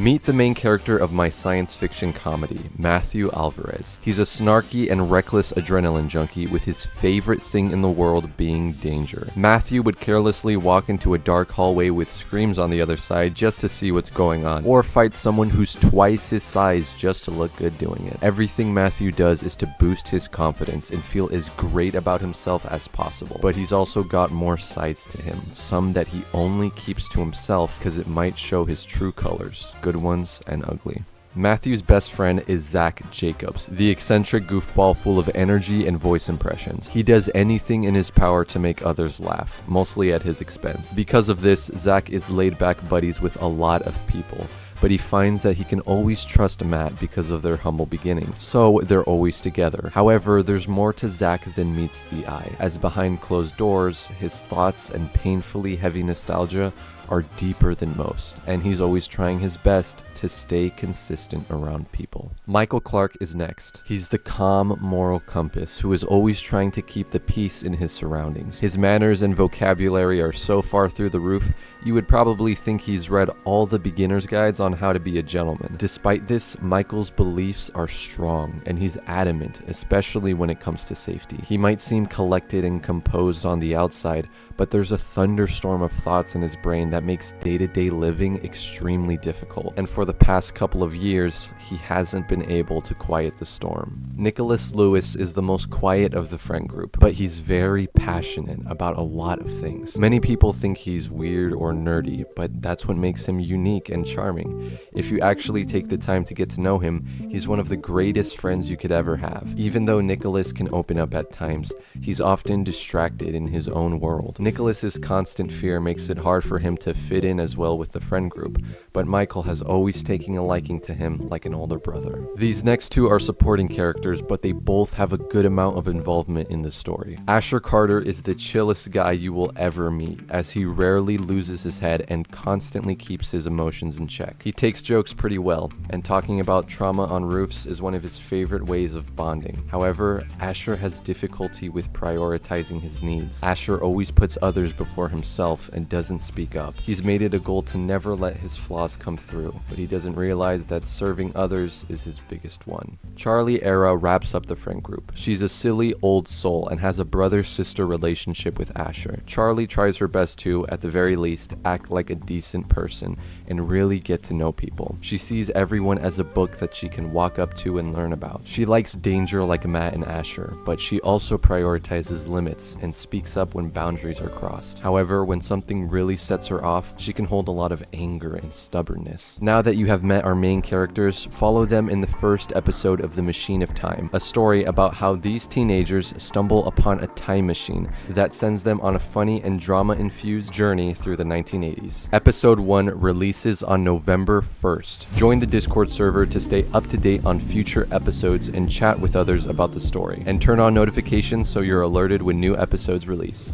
Meet the main character of my science fiction comedy, Matthew Alvarez. He's a snarky and reckless adrenaline junkie with his favorite thing in the world being danger. Matthew would carelessly walk into a dark hallway with screams on the other side just to see what's going on, or fight someone who's twice his size just to look good doing it. Everything Matthew does is to boost his confidence and feel as great about himself as possible, but he's also got more sides to him, some that he only keeps to himself because it might show his true colors, good ones and ugly. Matthew's best friend is Zach Jacobs, the eccentric goofball full of energy and voice impressions. He does anything in his power to make others laugh, mostly at his expense. Because of this, Zach is laid-back buddies with a lot of people, but he finds that he can always trust Matt because of their humble beginnings, so they're always together. However, there's more to Zach than meets the eye, as behind closed doors, his thoughts and painfully heavy nostalgia are deeper than most, and he's always trying his best to stay consistent around people. Michael Clark is next. He's the calm moral compass who is always trying to keep the peace in his surroundings. His manners and vocabulary are so far through the roof, you would probably think he's read all the beginner's guides on how to be a gentleman. Despite this, Michael's beliefs are strong, and he's adamant, especially when it comes to safety. He might seem collected and composed on the outside, but there's a thunderstorm of thoughts in his brain that makes day-to-day living extremely difficult, and for the past couple of years, he hasn't been able to quiet the storm. Nicholas Lewis is the most quiet of the friend group, but he's very passionate about a lot of things. Many people think he's weird or nerdy, but that's what makes him unique and charming. If you actually take the time to get to know him, he's one of the greatest friends you could ever have. Even though Nicholas can open up at times, he's often distracted in his own world. Nicholas's constant fear makes it hard for him to fit in as well with the friend group, but Michael has always taken a liking to him like an older brother. These next two are supporting characters, but they both have a good amount of involvement in the story. Asher Carter is the chillest guy you will ever meet, as he rarely loses his head and constantly keeps his emotions in check. He takes jokes pretty well, and talking about trauma on roofs is one of his favorite ways of bonding. However, Asher has difficulty with prioritizing his needs. Asher always puts others before himself and doesn't speak up. He's made it a goal to never let his flaws come through, but he doesn't realize that serving others is his biggest one. Charlie Era wraps up the friend group. She's a silly old soul and has a brother-sister relationship with Asher. Charlie tries her best to, at the very least, act like a decent person and really get to know people. She sees everyone as a book that she can walk up to and learn about. She likes danger like Matt and Asher, but she also prioritizes limits and speaks up when boundaries are crossed. However, when something really sets her off, she can hold a lot of anger and stubbornness. Now that you have met our main characters, follow them in the first episode of The Machine of Time, a story about how these teenagers stumble upon a time machine that sends them on a funny and drama-infused journey through the 1980s. Episode 1 releases on November 1st. Join the Discord server to stay up to date on future episodes and chat with others about the story, and turn on notifications so you're alerted when new episodes release.